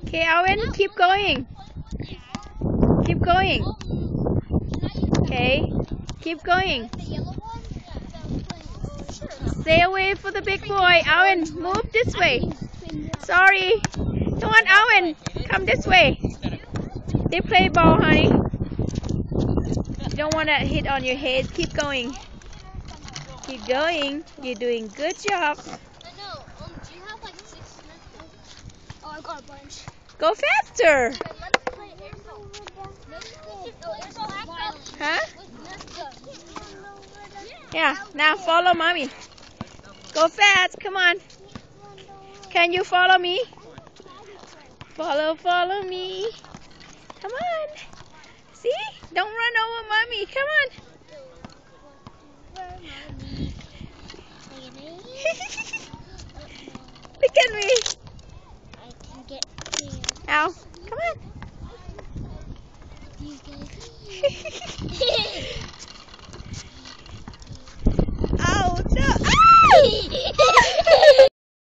Okay, Owen, keep going. Keep going. Okay, keep going. Stay away from the big boy. Owen, move this way. Sorry. Come on, Owen. Come this way. They play ball, honey. You don't want to hit on your head. Keep going. Keep going. You're doing good job. Do you have like 6 minutes? Oh, I got a bunch. Go faster. Huh? Yeah, now follow mommy. Go fast. Come on. Can you follow me? Follow me. Come on. See? Don't run over mommy. Come on. Look at me. I can get here. Ow. Come on.